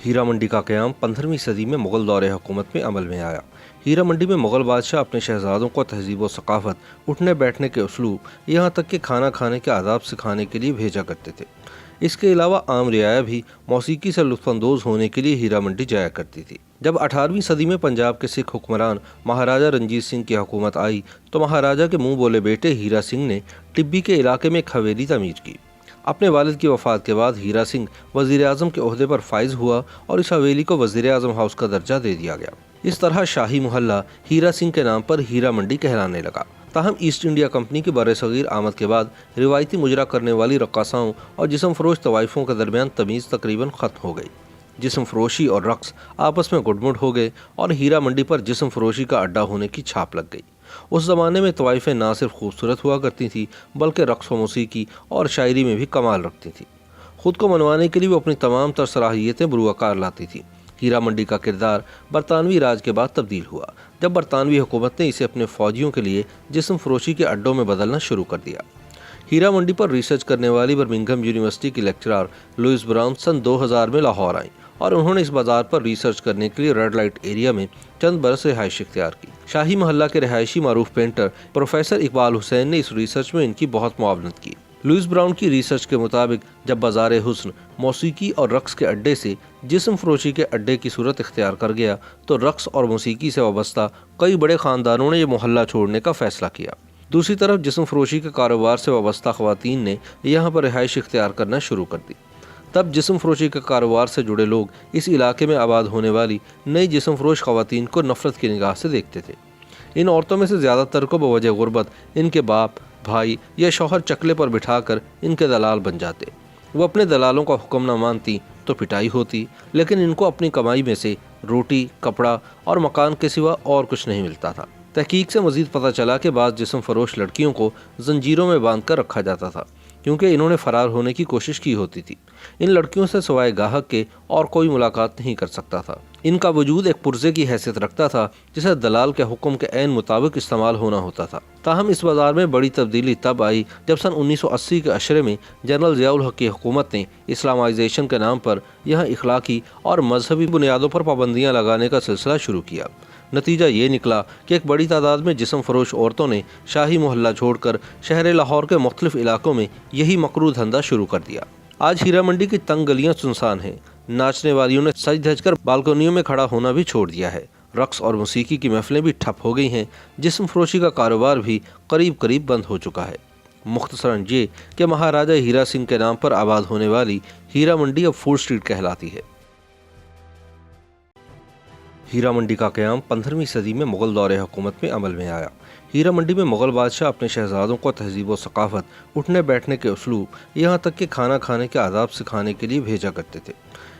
हीरा मंडी का क़याम 15वीं सदी में मुग़ल दौर हुकूमत में अमल में आया। हीरा मंडी में मुग़ल बादशाह अपने शहजादों को तहज़ीब व सक़ाफ़त, उठने बैठने के उसलूब, यहाँ तक कि खाना खाने के आदाब सिखाने के लिए भेजा करते थे। इसके अलावा आम रियाया भी मौसीकी से लुत्फ़अंदोज़ होने के लिए हीरा मंडी जाया करती थी। जब 18वीं सदी में पंजाब के सिख हुक्मरान महाराजा रंजीत सिंह की हुकूमत आई तो महाराजा के मुँह बोले बेटे हीरा सिंह ने टिब्बी के इलाके में एक हवेली तमीर की। अपने वालिद की वफ़ात के बाद हीरा सिंह वज़ीर आज़म के ओहदे पर फाइज हुआ और इस हवेली को वज़ीर आज़म हाउस का दर्जा दे दिया गया। इस तरह शाही मोहल्ला हीरा सिंह के नाम पर हीरा मंडी कहलाने लगा। ताहम ईस्ट इंडिया कंपनी की बरसगीर आमद के बाद रिवायती मुजरा करने वाली रक्कासाओं और जिस्म फरोश तवाइफ़ों के दरमियान तमीज़ तकरीबन ख़त्म हो गई। जिस्म फरोशी और रक्स आपस में गुडमुड हो गए और हीरा मंडी पर जिस्म फरोशी का अड्डा होने की छाप लग गई। उस ज़माने में तवाइफ़ें ना सिर्फ खूबसूरत हुआ करती थीं बल्कि रक्स व मौसीकी और शायरी में भी कमाल रखती थीं। ख़ुद को मनवाने के लिए वो अपनी तमाम तर सलाहियतें बुरुआकार लाती थीं। हीरा मंडी का किरदार बरतानवी राज के बाद तब्दील हुआ जब बरतानवी हुकूमत ने इसे अपने फ़ौजियों के लिए जिस्म फरोशी के अड्डों में बदलना शुरू कर दिया। हीरा मंडी पर रिसर्च करने वाली बर्मिंघम यूनिवर्सिटी की लेक्चरर लुइस ब्राउन सन 2000 में लाहौर आईं और उन्होंने इस बाज़ार पर रिसर्च करने के लिए रेड लाइट एरिया में चंद बरस रिहाइश इख्तियार की। शाही मोहल्ला के रिहायशी मारूफ पेंटर प्रोफेसर इकबाल हुसैन ने इस रिसर्च में इनकी बहुत मुआवनत की। लुइस ब्राउन की रिसर्च के मुताबिक जब बाज़ार हुस्न मौसीकी और रक्स के अड्डे से जिस्म फरोशी के अड्डे की सूरत इख्तियार कर गया तो रक्स और मौसीकी से वाबस्ता कई बड़े ख़ानदानों ने यह मोहल्ला छोड़ने का फ़ैसला किया। दूसरी तरफ जिस्म फरोशी के कारोबार से वाबस्ता ख़वातीन ने यहाँ पर रिहाइश इख्तियार करना शुरू कर दी। तब जिस्म फरोशी के कारोबार से जुड़े लोग इस इलाके में आबाद होने वाली नई जिस्म फरोश ख़वातीन को नफ़रत की निगाह से देखते थे। इन औरतों में से ज़्यादातर को बवजह गुर्बत इनके बाप, भाई या शौहर चकले पर बिठाकर इनके दलाल बन जाते। वो अपने दलालों का हुक्म न मानती तो पिटाई होती, लेकिन इनको अपनी कमाई में से रोटी, कपड़ा और मकान के सिवा और कुछ नहीं मिलता था। तहकीक से मज़ीद पता चला कि बाज़ जिस्म फरोश लड़कियों को जंजीरों में बांध कर रखा जाता था क्योंकि इन्होंने फ़रार होने की कोशिश की होती थी। इन लड़कियों से सिवाय गाहक के और कोई मुलाकात नहीं कर सकता था। इनका वजूद एक पुर्जे की हैसियत रखता था जिसे दलाल के हुक्म के ऐन मुताबिक इस्तेमाल होना होता था। ताहम इस बाज़ार में बड़ी तब्दीली तब आई जब सन 1980 के अशरे में जनरल ज़ियाउल हक़ की हुकूमत ने इस्लामाइजेशन के नाम पर यहाँ इखलाकी और मजहबी बुनियादों पर पाबंदियाँ लगाने का सिलसिला शुरू किया। नतीजा ये निकला कि एक बड़ी तादाद में जिस्म फरोश औरतों ने शाही मोहल्ला छोड़कर शहर लाहौर के मुख्तलिफ इलाकों में यही मकरू धंधा शुरू कर दिया। आज हीरा मंडी की तंग गलियां सुनसान हैं। नाचने वालियों ने सज धज कर बालकनियों में खड़ा होना भी छोड़ दिया है। रक्स और मौसीकी की महफिलें भी ठप हो गई हैं। जिस्म फरोशी का कारोबार भी करीब करीब बंद हो चुका है। मुख्तसरन ये कि महाराजा हीरा सिंह के नाम पर आबाद होने वाली हीरा मंडी अब फूड स्ट्रीट कहलाती है। हीरा मंडी का क़याम 15वीं सदी में मुग़ल दौर हुकूमत में अमल में आया। हीरा मंडी में मुग़ल बादशाह अपने शहजादों को तहज़ीब व सक़ाफ़त, उठने बैठने के उसलूब, यहाँ तक कि खाना खाने के आदाब सिखाने के लिए भेजा करते थे।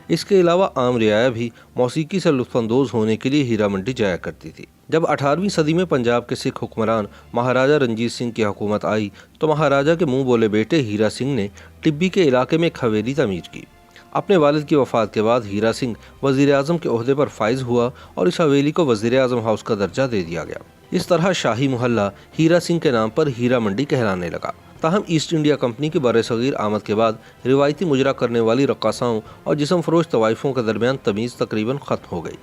इसके अलावा आम रियाया भी मौसीकी से लुत्फ़अंदोज़ होने के लिए हीरा मंडी जाया करती थी। जब 18वीं सदी में पंजाब के सिख हुक्मरान महाराजा रंजीत सिंह की हुकूमत आई तो महाराजा के मुँह बोले बेटे हीरा सिंह ने टिब्बी के इलाके में एक हवेली तमीर की। अपने वालिद की वफ़ात के बाद हीरा सिंह वज़ीर आज़म के ओहदे पर फाइज हुआ और इस हवेली को वज़ीर आज़म हाउस का दर्जा दे दिया गया। इस तरह शाही मोहल्ला हीरा सिंह के नाम पर हीरा मंडी कहलाने लगा। ताहम ईस्ट इंडिया कंपनी की बरसगीर आमद के बाद रिवायती मुजरा करने वाली रक्कासाओं और जिस्म फरोश तवाइफ़ों के दरमियान तमीज़ तकरीबन ख़त्म हो गई।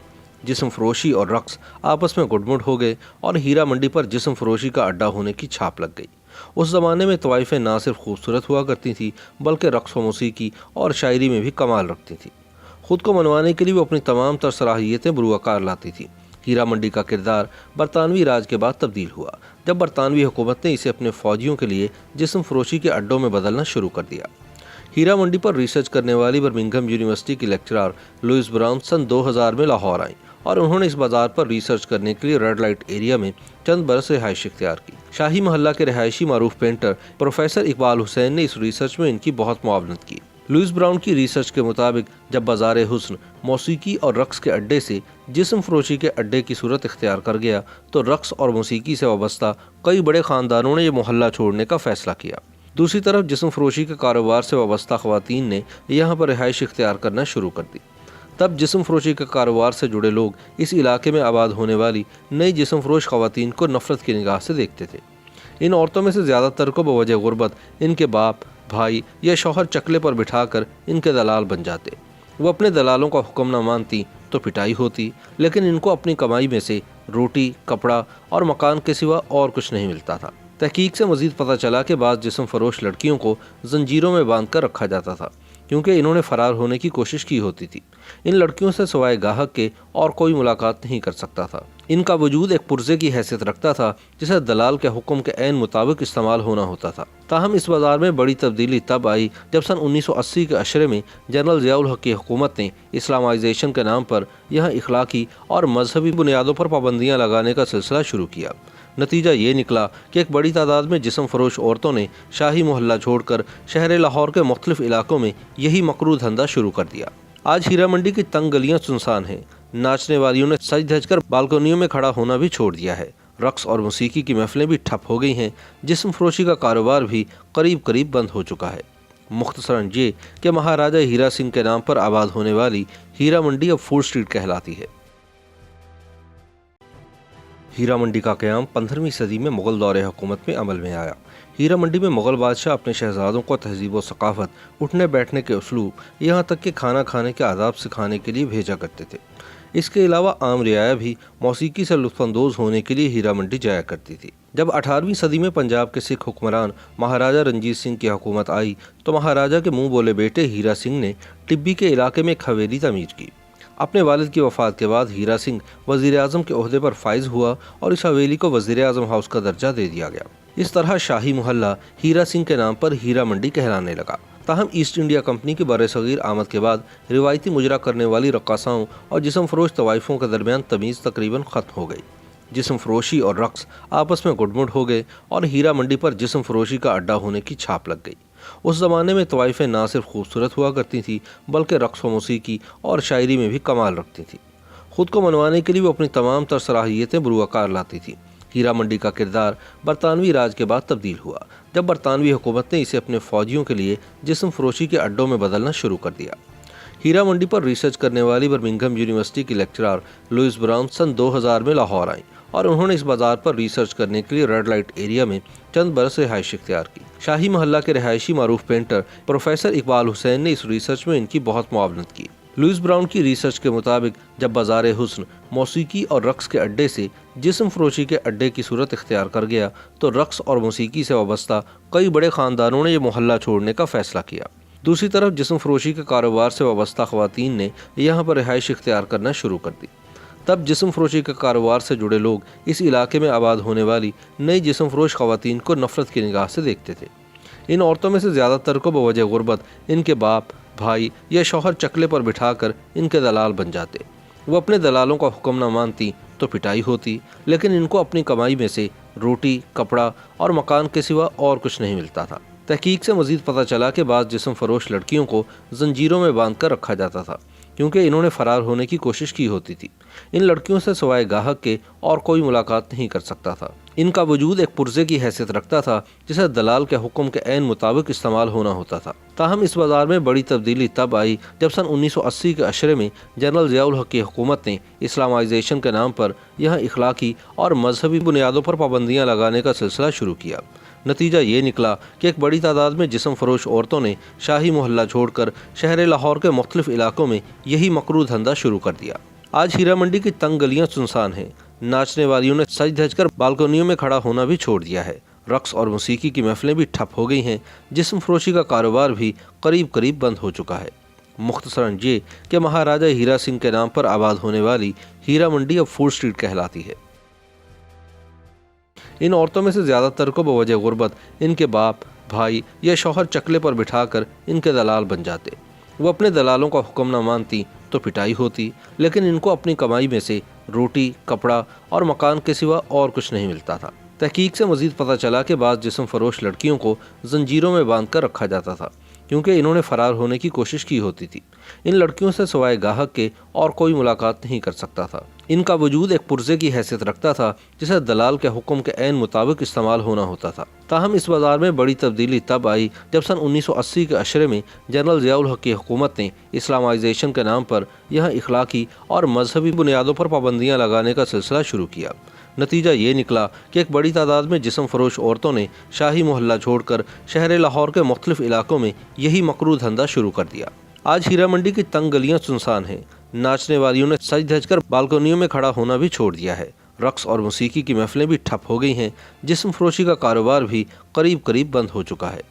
जिस्म फरोशी और रक्स आपस में गुडमुड हो गए और हीरा मंडी पर जिस्म फरोशी का अड्डा होने की छाप लग गई। उस ज़माने में तवाइफ़ें ना सिर्फ खूबसूरत हुआ करती थीं बल्कि रक्स व मौसीकी और शायरी में भी कमाल रखती थीं। ख़ुद को मनवाने के लिए वो अपनी तमाम तर सलाहियतें बुरुआकार लाती थीं। हीरा मंडी का किरदार बरतानवी राज के बाद तब्दील हुआ जब बरतानवी हुकूमत ने इसे अपने फ़ौजियों के लिए जिस्म फरोशी के अड्डों में बदलना शुरू कर दिया। हीरा मंडी पर रिसर्च करने वाली बर्मिंघम यूनिवर्सिटी की लेक्चरर लुइस ब्राउन सन 2000 में लाहौर आईं और उन्होंने इस बाज़ार पर रिसर्च करने के लिए रेड लाइट एरिया में चंद बरस रिहाइश इख्तियार की। शाही मोहल्ला के रिहायशी मारूफ पेंटर प्रोफेसर इकबाल हुसैन ने इस रिसर्च में इनकी बहुत मुआवनत की। लुइस ब्राउन की रिसर्च के मुताबिक जब बाज़ार हुस्न मौसीकी और रक्स के अड्डे से जिस्म फरोशी के अड्डे की सूरत इख्तियार कर गया तो रक्स और मौसीकी से वाबस्ता कई बड़े ख़ानदानों ने यह मोहल्ला छोड़ने का फ़ैसला किया। दूसरी तरफ जिस्म फरोशी के कारोबार से वाबस्ता ख़वातीन ने यहाँ पर रिहाइश इख्तियार करना शुरू कर दी। तब जिस्म फरोशी के कारोबार से जुड़े लोग इस इलाके में आबाद होने वाली नई जिस्म फरोश ख़वातीन को नफ़रत की निगाह से देखते थे। इन औरतों में से ज़्यादातर को बवजह गुर्बत इनके बाप, भाई या शौहर चकले पर बिठाकर इनके दलाल बन जाते। वो अपने दलालों का हुक्म न मानती तो पिटाई होती, लेकिन इनको अपनी कमाई में से रोटी, कपड़ा और मकान के सिवा और कुछ नहीं मिलता था। तहकीक से मजीद पता चला कि बाज़ जिस्म फरोश लड़कियों को जंजीरों में बांध कर रखा जाता था, क्योंकि इन्होंने फरार होने की कोशिश की होती थी। इन लड़कियों से सिवाय गाहक के और कोई मुलाकात नहीं कर सकता था। इनका वजूद एक पुर्जे की हैसियत रखता था, जिसे दलाल के हुक्म के ऐन मुताबिक इस्तेमाल होना होता था। ताहम इस बाजार में बड़ी तब्दीली तब आई जब सन 1980 के अशरे में जनरल ज़िया-उल हक की हुकूमत ने इस्लामाइजेशन के नाम पर यहाँ इखलाकी और मजहबी बुनियादों पर पाबंदियाँ लगाने का सिलसिला शुरू किया। नतीजा ये निकला कि एक बड़ी तादाद में जिस्म फरोश औरतों ने शाही मोहल्ला छोड़कर शहर लाहौर के मुख्तलिफ इलाकों में यही मकरू धंधा शुरू कर दिया। आज हीरा मंडी की तंग गलियां सुनसान हैं। नाचने वालियों ने सज धज कर बालकनियों में खड़ा होना भी छोड़ दिया है। रक्स और मौसीकी की महफिलें भी ठप हो गई हैं। जिस्म फरोशी का कारोबार भी करीब करीब बंद हो चुका है। मुख्तसरन ये कि महाराजा हीरा सिंह के नाम पर आबाद होने वाली हीरा मंडी अब फूड स्ट्रीट कहलाती है। हीरा मंडी का क़याम 15वीं सदी में मुग़ल दौरे हुकूमत में अमल में आया। हीरा मंडी में मुग़ल बादशाह अपने शहजादों को तहज़ीब व सक़ाफ़त, उठने बैठने के उसलूब, यहाँ तक कि खाना खाने के आदाब सिखाने के लिए भेजा करते थे। इसके अलावा आम रियाया भी मौसीकी से लुत्फ़अंदोज़ होने के लिए हीरा मंडी जाया करती थी। जब 18वीं सदी में पंजाब के सिख हुक्मरान महाराजा रंजीत सिंह की हुकूमत आई तो महाराजा के मुँह बोले बेटे हीरा सिंह ने टिब्बी के इलाके में एक हवेली तमीर की। अपने वालिद की वफ़ात के बाद हीरा सिंह वज़ीर-ए-आज़म के ओहदे पर फाइज हुआ और इस हवेली को वज़ीर-ए-आज़म हाउस का दर्जा दे दिया गया। इस तरह शाही मोहल्ला हीरा सिंह के नाम पर हीरा मंडी कहलाने लगा। ताहम ईस्ट इंडिया कंपनी की बरसग़ीर आमद के बाद रिवायती मुजरा करने वाली रक़्क़ासाओं और जिस्म फरोश तवाइफ़ों के दरमियान तमीज़ तकरीबन ख़त्म हो गई। जिस्म फरोशी और रक़्स आपस में गुडमुड हो गए और हीरा मंडी पर जिस्म फरोशी का अड्डा होने की छाप लग गई। उस ज़माने में तवाइफ़ें ना सिर्फ खूबसूरत हुआ करती थीं बल्कि रक़्स व मौसीकी और शायरी में भी कमाल रखती थीं। ख़ुद को मनवाने के लिए वो अपनी तमाम तर सलाहियतें बुरुआकार लाती थीं। हीरा मंडी का किरदार बरतानवी राज के बाद तब्दील हुआ, जब बरतानवी हुकूमत ने इसे अपने फ़ौजियों के लिए जिस्म फरोशी के अड्डों में बदलना शुरू कर दिया। हीरा मंडी पर रिसर्च करने वाली बर्मिंघम यूनिवर्सिटी की लेक्चरर लुइस ब्राउन सन 2000 में लाहौर आईं और उन्होंने इस बाजार पर रिसर्च करने के लिए रेड लाइट एरिया में चंद बरस रिहाइश इख्तियार की। शाही महल्ला के रिहायशी मारूफ पेंटर प्रोफेसर इकबाल हुसैन ने इस रिसर्च में इनकी बहुत मुआवनत की। लुइस ब्राउन की रिसर्च के मुताबिक जब बाजार हुस्न मौसीकी और रक़्स के अड्डे से जिस्म फरोशी के अड्डे की सूरत इख्तियार कर गया तो रक़्स और मौसीकी से वाबस्ता कई बड़े ख़ानदानों ने यह मोहल्ला छोड़ने का फ़ैसला किया। दूसरी तरफ जिस्म फरोशी के कारोबार से वाबस्ता ख़वातीन ने यहाँ पर रिहाइश इख्तियार करना शुरू कर दी। तब जिस्म फरोशी के कारोबार से जुड़े लोग इस इलाके में आबाद होने वाली नई जिस्म फरोश ख़वातीन को नफ़रत की निगाह से देखते थे। इन औरतों में से ज़्यादातर को बवजह गुर्बत इनके बाप, भाई या शौहर चकले पर बिठाकर इनके दलाल बन जाते। वो अपने दलालों का हुक्म न मानती तो पिटाई होती, लेकिन इनको अपनी कमाई में से रोटी, कपड़ा और मकान के सिवा और कुछ नहीं मिलता था। तहकीक से मज़ीद पता चला कि बाज़ जिस्म फरोश लड़कियों को जंजीरों में बांध कर रखा जाता था, क्योंकि इन्होंने फरार होने की कोशिश की होती थी। इन लड़कियों से सिवाय गाहक के और कोई मुलाकात नहीं कर सकता था। इनका वजूद एक पुर्जे की हैसियत रखता था, जिसे दलाल के हुक्म के ऐन मुताबिक इस्तेमाल होना होता था। ताहम इस बाजार में बड़ी तब्दीली तब आई जब सन 1980 के अशरे में जनरल ज़िया-उल हक की हुकूमत ने इस्लामाइजेशन के नाम पर यहाँ इखलाकी और मजहबी बुनियादों पर पाबंदियाँ लगाने का सिलसिला शुरू किया। नतीजा ये निकला कि एक बड़ी तादाद में जिस्म फरोश औरतों ने शाही मोहल्ला छोड़कर शहर लाहौर के मुख्तलिफ इलाकों में यही मकरू धंधा शुरू कर दिया। आज हीरा मंडी की तंग गलियां सुनसान हैं। नाचने वालियों ने सज धज कर बालकनियों में खड़ा होना भी छोड़ दिया है। रक़्स और मौसीकी की महफिलें भी ठप हो गई हैं। जिस्म फरोशी का कारोबार भी करीब करीब बंद हो चुका है। मुख्तसरन ये कि महाराजा हीरा सिंह के नाम पर आबाद होने वाली हीरा मंडी अब फूड स्ट्रीट कहलाती है। इन औरतों में से ज़्यादातर को बवजह गुर्बत इनके बाप, भाई या शौहर चकले पर बिठाकर इनके दलाल बन जाते। वो अपने दलालों का हुक्म न मानती तो पिटाई होती, लेकिन इनको अपनी कमाई में से रोटी, कपड़ा और मकान के सिवा और कुछ नहीं मिलता था। तहकीक से मज़ीद पता चला कि बाज़ जिस्म फरोश लड़कियों को जंजीरों में बांध कर रखा जाता था, क्योंकि इन्होंने फरार होने की कोशिश की होती थी। इन लड़कियों से सिवाय गाहक के और कोई मुलाकात नहीं कर सकता था। इनका वजूद एक पुर्जे की हैसियत रखता था, जिसे दलाल के हुक्म के ऐन मुताबिक इस्तेमाल होना होता था। ताहम इस बाजार में बड़ी तब्दीली तब आई जब सन 1980 के अशरे में जनरल ज़िया-उल हक की हुकूमत ने इस्लामाइजेशन के नाम पर यहाँ इखलाकी और मजहबी बुनियादों पर पाबंदियाँ लगाने का सिलसिला शुरू किया। नतीजा ये निकला कि एक बड़ी तादाद में जिस्म फरोश औरतों ने शाही मोहल्ला छोड़कर शहर लाहौर के मुख्तलिफ इलाकों में यही मकरू धंधा शुरू कर दिया। आज हीरा मंडी की तंग गलियां सुनसान हैं। नाचने वालियों ने सज धज कर बालकनियों में खड़ा होना भी छोड़ दिया है। रक्स और मौसीकी की महफिलें भी ठप हो गई हैं। जिस्म फरोशी का कारोबार भी करीब करीब बंद हो चुका है।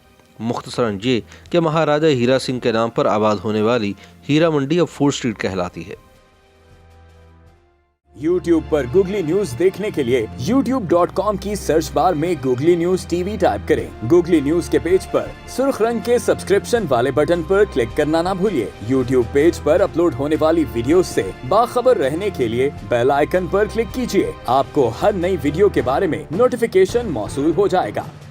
मुख्तसरन ये कि महाराजा हीरा सिंह के नाम पर आबाद होने वाली हीरा मंडी अब फूड स्ट्रीट कहलाती है। YouTube पर गूगली न्यूज देखने के लिए youtube.com की सर्च बार में गूगली न्यूज टीवी टाइप करें। गूगली न्यूज के पेज पर सुर्ख रंग के सब्सक्रिप्शन वाले बटन पर क्लिक करना ना भूलिए। YouTube पेज पर अपलोड होने वाली वीडियोस से बाखबर रहने के लिए बेल आइकन पर क्लिक कीजिए। आपको हर नई वीडियो के बारे में नोटिफिकेशन मौसूल हो जाएगा।